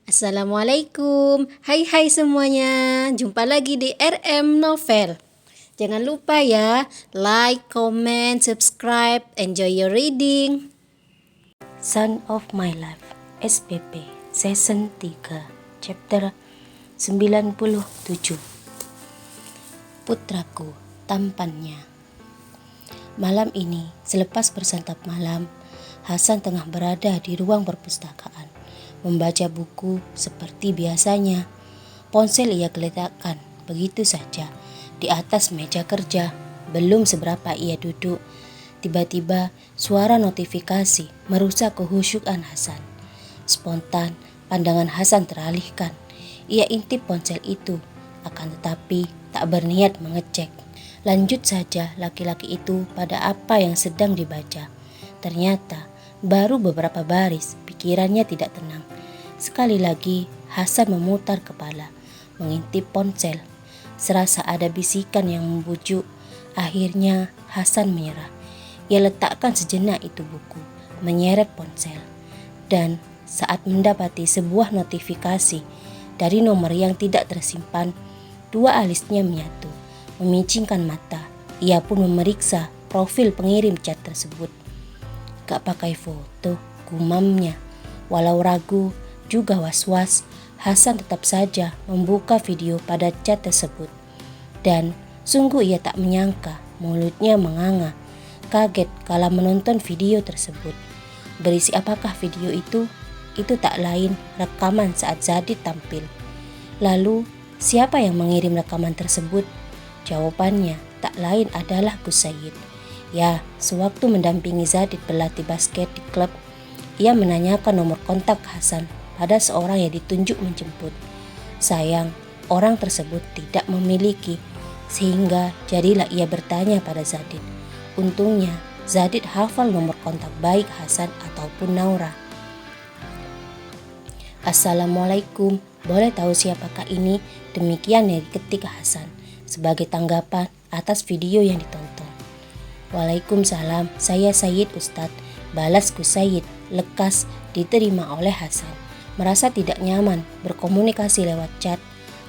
Assalamualaikum, hai semuanya, jumpa lagi di RM Novel. Jangan lupa ya, like, comment, subscribe, enjoy your reading. Son of My Life, SPP, Season 3, Chapter 97. Putraku, tampannya. Malam ini, selepas bersantap malam, Hasan tengah berada di ruang perpustakaan, membaca buku seperti biasanya. Ponsel ia geletakkan begitu saja di atas meja kerja. Belum seberapa ia duduk, tiba-tiba suara notifikasi merusak kehusyukan Hasan. Spontan, pandangan Hasan teralihkan. Ia intip ponsel itu, akan tetapi tak berniat mengecek. Lanjut saja laki-laki itu pada apa yang sedang dibaca. Ternyata baru beberapa baris, pikirannya tidak tenang. Sekali lagi Hasan memutar kepala, mengintip ponsel. Serasa ada bisikan yang membujuk. Akhirnya Hasan menyerah. Ia letakkan sejenak itu buku, menyeret ponsel. Dan saat mendapati sebuah notifikasi dari nomor yang tidak tersimpan, dua alisnya menyatu. Memicingkan mata, ia pun memeriksa profil pengirim chat tersebut. Gak pakai foto, gumamnya. Walau ragu, juga was-was, Hasan tetap saja membuka video pada chat tersebut. Dan sungguh ia tak menyangka, mulutnya menganga. Kaget kala menonton video tersebut. Berisi apakah video itu? Itu tak lain rekaman saat Zadid tampil. Lalu, siapa yang mengirim rekaman tersebut? Jawabannya tak lain adalah Gus Said. Ya, sewaktu mendampingi Zadid berlatih basket di klub, ia menanyakan nomor kontak Hasan pada seorang yang ditunjuk menjemput. Sayang, orang tersebut tidak memiliki, sehingga jadilah ia bertanya pada Zadid. Untungnya, Zadid hafal nomor kontak baik Hasan ataupun Naura. Assalamualaikum, boleh tahu siapakah ini? Demikian yang diketik Hasan sebagai tanggapan atas video yang ditonton. Waalaikumsalam, saya Said Ustadz, balas Gus Said. Lekas diterima oleh Hasan. Merasa tidak nyaman berkomunikasi lewat chat,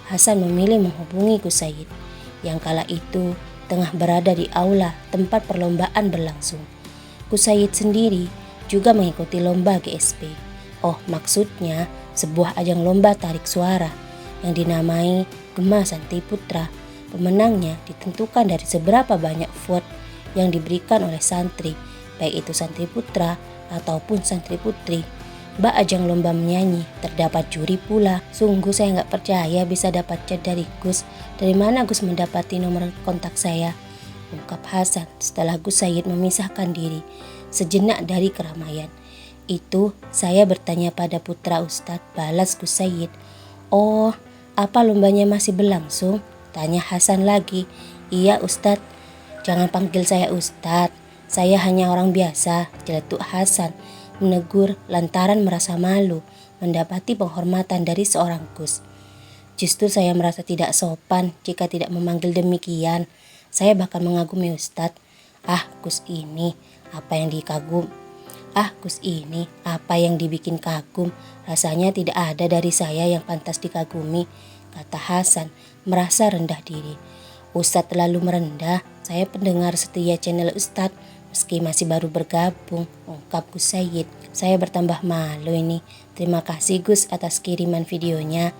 Hasan memilih menghubungi Gus Said, yang kala itu tengah berada di aula tempat perlombaan berlangsung. Gus Said sendiri juga mengikuti lomba GSP. Oh, maksudnya sebuah ajang lomba tarik suara yang dinamai Gema Santri Putra. Pemenangnya ditentukan dari seberapa banyak vote yang diberikan oleh santri, baik itu santri putra ataupun santri putri. Bak ajang lomba menyanyi, terdapat juri pula. Sungguh saya nggak percaya bisa dapat chat dari Gus. Dari mana Gus mendapati nomor kontak saya? Ungkap Hasan setelah Gus Said memisahkan diri sejenak dari keramaian. Itu saya bertanya pada putra Ustadz, balas Gus Said. Oh, apa lombanya masih berlangsung? Tanya Hasan lagi. Iya Ustadz. Jangan panggil saya Ustadz, saya hanya orang biasa, celetuk Hasan, menegur lantaran merasa malu mendapati penghormatan dari seorang Gus. Justru saya merasa tidak sopan jika tidak memanggil demikian. Saya bahkan mengagumi Ustadz. Gus ini, apa yang Gus ini, apa yang dibikin kagum? Rasanya tidak ada dari saya yang pantas dikagumi, kata Hasan, merasa rendah diri. Ustadz terlalu merendah, saya pendengar setia channel Ustadz, meski masih baru bergabung, ungkap Gus Said. Saya bertambah malu ini. Terima kasih Gus atas kiriman videonya.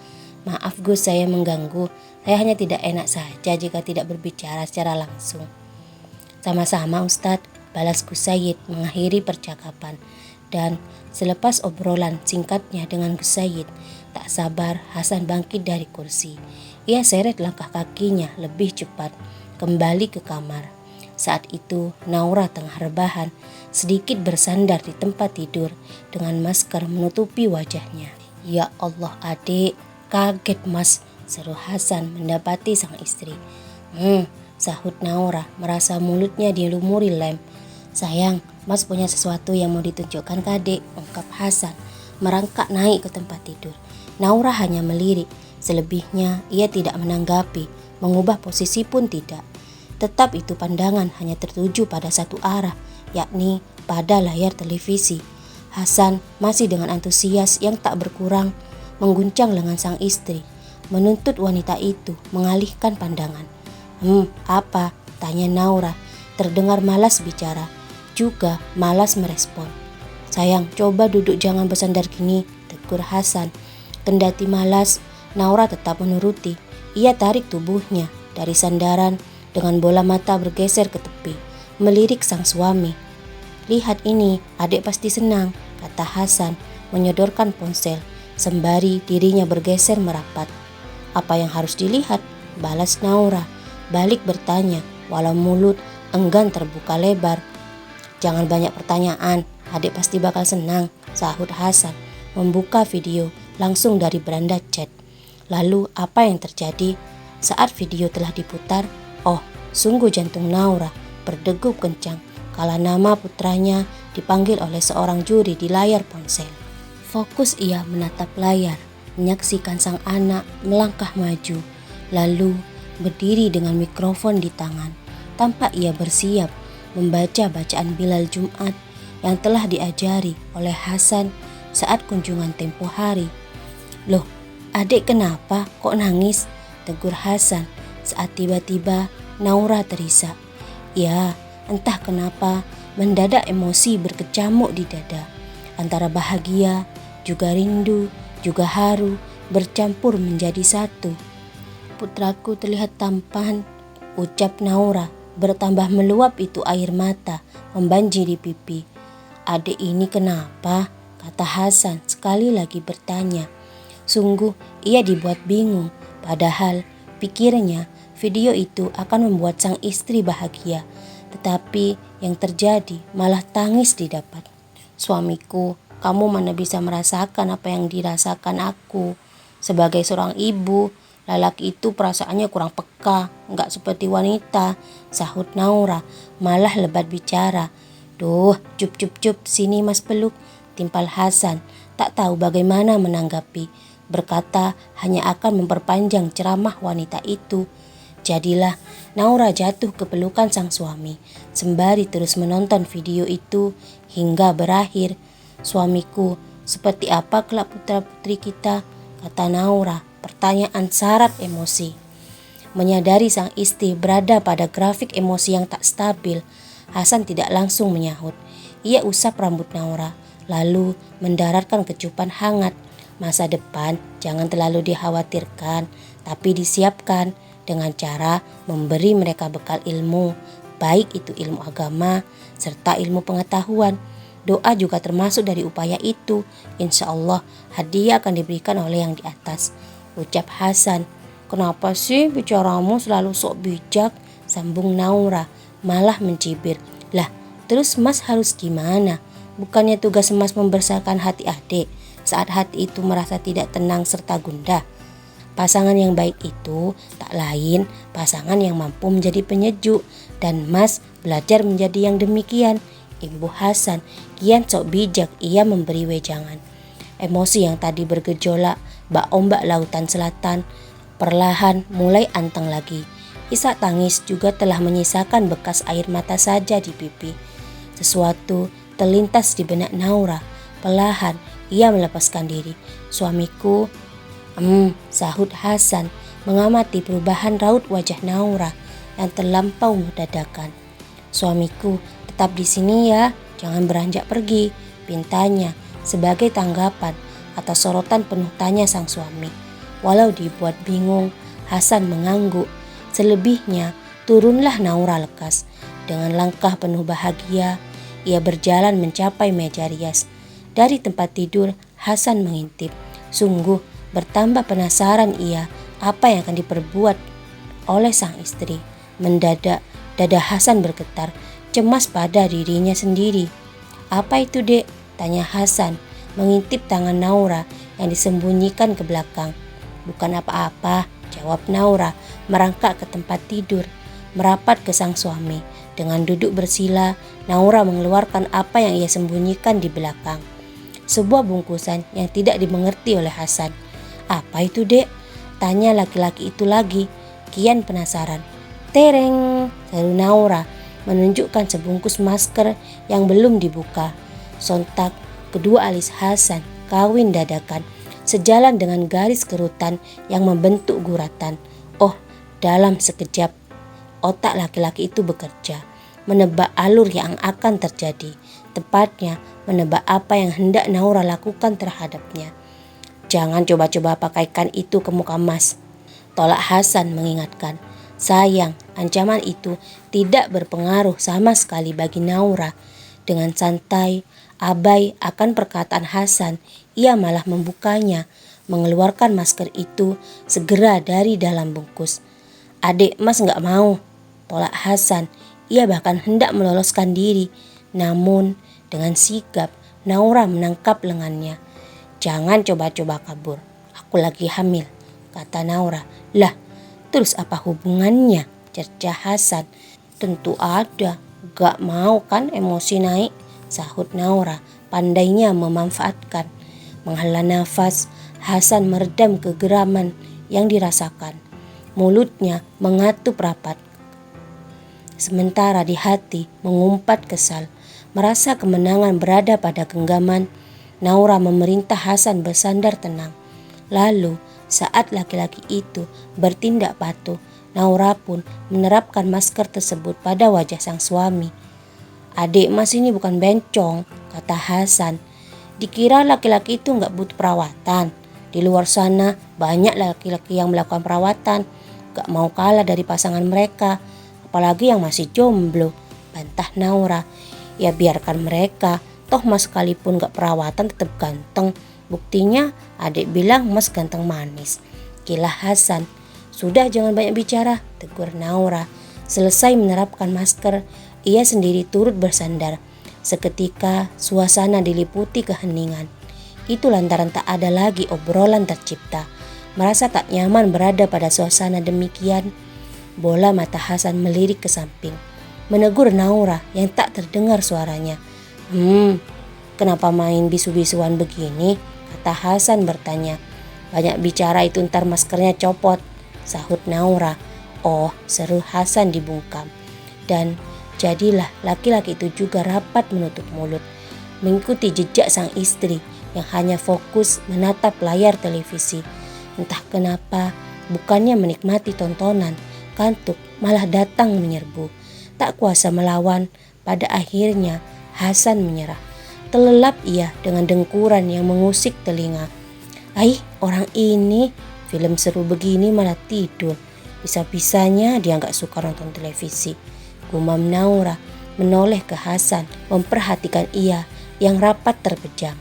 Maaf Gus, saya mengganggu. Saya hanya tidak enak saja jika tidak berbicara secara langsung. Sama-sama Ustadz, balas Gus Said mengakhiri percakapan. Dan selepas obrolan singkatnya dengan Gus Said, tak sabar Hasan bangkit dari kursi. Ia seret langkah kakinya lebih cepat, kembali ke kamar. Saat itu Naura tengah rebahan, sedikit bersandar di tempat tidur dengan masker menutupi wajahnya. Ya Allah adik, kaget mas, seru Hasan mendapati sang istri. Sahut Naura merasa mulutnya dilumuri lem. Sayang, mas punya sesuatu yang mau ditunjukkan ke adik, ungkap Hasan merangkak naik ke tempat tidur. Naura hanya melirik, selebihnya ia tidak menanggapi, mengubah posisi pun tidak. Tetap itu pandangan hanya tertuju pada satu arah, yakni pada layar televisi. Hasan masih dengan antusias yang tak berkurang mengguncang lengan sang istri, menuntut wanita itu mengalihkan pandangan. Apa? Tanya Naura, terdengar malas bicara, juga malas merespon. Sayang, coba duduk, jangan bersandar gini, tegur Hasan. Kendati malas, Naura tetap menuruti. Ia tarik tubuhnya dari sandaran dengan bola mata bergeser ke tepi, melirik sang suami. Lihat ini, adik pasti senang, kata Hasan menyodorkan ponsel, sembari dirinya bergeser merapat. Apa yang harus dilihat? Balas Naura, balik bertanya, walau mulut enggan terbuka lebar. Jangan banyak pertanyaan, adik pasti bakal senang, sahut Hasan, membuka video langsung dari beranda chat. Lalu apa yang terjadi? Saat video telah diputar, sungguh jantung Naura berdegup kencang kala nama putranya dipanggil oleh seorang juri di layar ponsel. Fokus ia menatap layar, menyaksikan sang anak melangkah maju, lalu berdiri dengan mikrofon di tangan. Tampak ia bersiap membaca bacaan Bilal Jumat yang telah diajari oleh Hasan saat kunjungan tempo hari. Loh, adik kenapa? Kok nangis? Tegur Hasan saat tiba-tiba Naura terisak. Ya, entah kenapa mendadak emosi berkecamuk di dada. Antara bahagia, juga rindu, juga haru bercampur menjadi satu. Putraku terlihat tampan, ucap Naura, bertambah meluap itu air mata membanjiri pipi. Adik ini kenapa? Kata Hasan sekali lagi bertanya. Sungguh ia dibuat bingung, padahal pikirnya video itu akan membuat sang istri bahagia. Tetapi yang terjadi malah tangis didapat. Suamiku, kamu mana bisa merasakan apa yang dirasakan aku. Sebagai seorang ibu, lelaki itu perasaannya kurang peka, nggak seperti wanita, sahut Naura, malah lebat bicara. Duh, cup, sini mas peluk, timpal Hasan, tak tahu bagaimana menanggapi. Berkata hanya akan memperpanjang ceramah wanita itu. Jadilah Naura jatuh ke pelukan sang suami, sembari terus menonton video itu hingga berakhir. Suamiku, seperti apa kelak putra-putri kita? Kata Naura, pertanyaan syarat emosi. Menyadari sang istri berada pada grafik emosi yang tak stabil, Hasan tidak langsung menyahut. Ia usap rambut Naura, lalu mendaratkan kecupan hangat. Masa depan jangan terlalu dikhawatirkan, tapi disiapkan dengan cara memberi mereka bekal ilmu, baik itu ilmu agama serta ilmu pengetahuan. Doa juga termasuk dari upaya itu. Insya Allah hadiah akan diberikan oleh yang di atas, ucap Hasan. Kenapa sih bicaramu selalu sok bijak? Sambung Naura, malah mencibir. Lah, terus mas harus gimana? Bukannya tugas mas membesarkan hati adik saat hati itu merasa tidak tenang serta gundah? Pasangan yang baik itu tak lain pasangan yang mampu menjadi penyejuk, dan mas belajar menjadi yang demikian. Ibu Hasan kian sok bijak, ia memberi wejangan. Emosi yang tadi bergejolak bak ombak lautan selatan perlahan mulai anteng lagi. Isak tangis juga telah menyisakan bekas air mata saja di pipi. Sesuatu terlintas di benak Naura. Perlahan ia melepaskan diri. Suamiku, sahut Hasan mengamati perubahan raut wajah Naura yang terlampau dadakan. Suamiku, tetap di sini ya, jangan beranjak pergi, pintanya sebagai tanggapan atas sorotan penuh tanya sang suami. Walau dibuat bingung, Hasan mengangguk. Selebihnya turunlah Naura lekas. Dengan langkah penuh bahagia, ia berjalan mencapai meja rias. Dari tempat tidur, Hasan mengintip. Sungguh bertambah penasaran ia apa yang akan diperbuat oleh sang istri. Mendadak dada Hasan bergetar, cemas pada dirinya sendiri. Apa itu dek? Tanya Hasan mengintip tangan Naura yang disembunyikan ke belakang. Bukan apa-apa, jawab Naura merangkak ke tempat tidur, merapat ke sang suami. Dengan duduk bersila, Naura mengeluarkan apa yang ia sembunyikan di belakang. Sebuah bungkusan yang tidak dimengerti oleh Hasan. Apa itu dek? Tanya laki-laki itu lagi, kian penasaran. Tereng, seru Naura menunjukkan sebungkus masker yang belum dibuka. Sontak kedua alis Hasan kawin dadakan. sejalan dengan garis kerutan yang membentuk guratan. Oh, dalam sekejap otak laki-laki itu bekerja, menebak alur yang akan terjadi, tepatnya menebak apa yang hendak Naura lakukan terhadapnya. "Jangan coba-coba pakaikan itu ke muka Mas," tolak Hasan mengingatkan. Sayang, ancaman itu tidak berpengaruh sama sekali bagi Naura. Dengan santai, abai akan perkataan Hasan, ia malah membukanya, mengeluarkan masker itu segera dari dalam bungkus. "Adik Mas nggak mau," tolak Hasan. Ia bahkan hendak meloloskan diri, namun dengan sigap Naura menangkap lengannya. "Jangan coba-coba kabur, aku lagi hamil," kata Naura. "Lah, terus apa hubungannya?" cercah Hasan. "Tentu ada, gak mau kan emosi naik," sahut Naura, pandainya memanfaatkan. Menghela nafas, Hasan meredam kegeraman yang dirasakan. Mulutnya mengatup rapat. Sementara di hati mengumpat kesal. Merasa kemenangan berada pada genggaman, Naura memerintah Hasan bersandar tenang. Lalu saat laki-laki itu bertindak patuh, Naura pun menerapkan masker tersebut pada wajah sang suami. "Adik Mas ini bukan bencong," kata Hasan. "Dikira laki-laki itu gak butuh perawatan. Di luar sana banyak laki-laki yang melakukan perawatan, gak mau kalah dari pasangan mereka, apalagi yang masih jomblo," bantah Naura. "Ya biarkan mereka, toh Mas sekalipun gak perawatan tetap ganteng. Buktinya adik bilang Mas ganteng manis," kilah Hasan. "Sudah jangan banyak bicara," tegur Naura. Selesai menerapkan masker, ia sendiri turut bersandar. Seketika suasana diliputi keheningan. Itu lantaran tak ada lagi obrolan tercipta. Merasa tak nyaman berada pada suasana demikian, bola mata Hasan melirik ke samping, menegur Naura yang tak terdengar suaranya. Kenapa main bisu-bisuan begini?" kata Hasan bertanya. "Banyak bicara itu ntar maskernya copot," sahut Naura. "Oh," seru Hasan dibungkam. Dan jadilah laki-laki itu juga rapat menutup mulut, mengikuti jejak sang istri yang hanya fokus menatap layar televisi. Entah kenapa, bukannya menikmati tontonan, kantuk malah datang menyerbu. Tak kuasa melawan, pada akhirnya Hasan menyerah. Terlelap ia dengan dengkuran yang mengusik telinga. Orang ini film seru begini malah tidur. Bisa-bisanya dia gak suka nonton televisi," gumam Naura menoleh ke Hasan, memperhatikan ia yang rapat terpejam.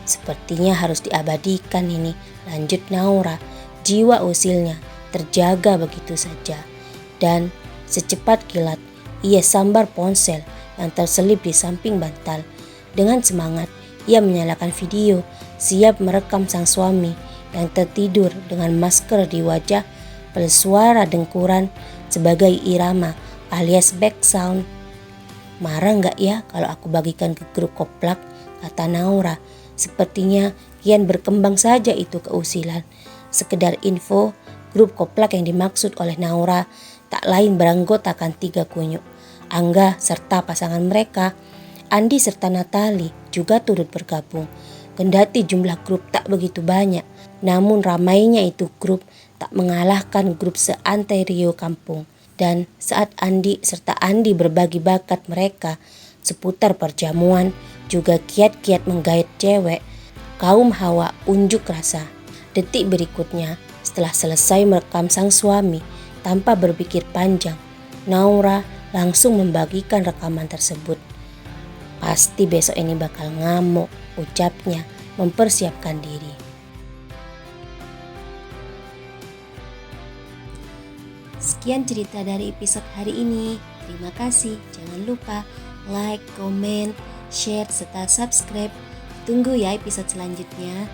"Sepertinya harus diabadikan ini," lanjut Naura. Jiwa usilnya terjaga begitu saja. Dan secepat kilat ia sambar ponsel yang terselip di samping bantal. Dengan semangat ia menyalakan video, siap merekam sang suami yang tertidur dengan masker di wajah, plus suara dengkuran sebagai irama alias background. "Marah gak ya kalau aku bagikan ke grup koplak?" kata Naura. Sepertinya kian berkembang saja itu keusilan. Sekedar info, grup koplak yang dimaksud oleh Naura tak lain beranggotakan 3 kunyuk. Angga serta pasangan mereka, Andi serta Natali juga turut bergabung. Kendati jumlah grup tak begitu banyak, namun ramainya itu grup tak mengalahkan grup seantero kampung. Dan saat Andi serta Andi berbagi bakat mereka seputar perjamuan, juga kiat-kiat menggait cewek, kaum Hawa unjuk rasa. Detik berikutnya, setelah selesai merekam sang suami, tanpa berpikir panjang, Naura langsung membagikan rekaman tersebut. "Pasti besok ini bakal ngamuk," ucapnya mempersiapkan diri. Sekian cerita dari episode hari ini. Terima kasih. Jangan lupa like, komen, share, serta subscribe. Tunggu ya episode selanjutnya.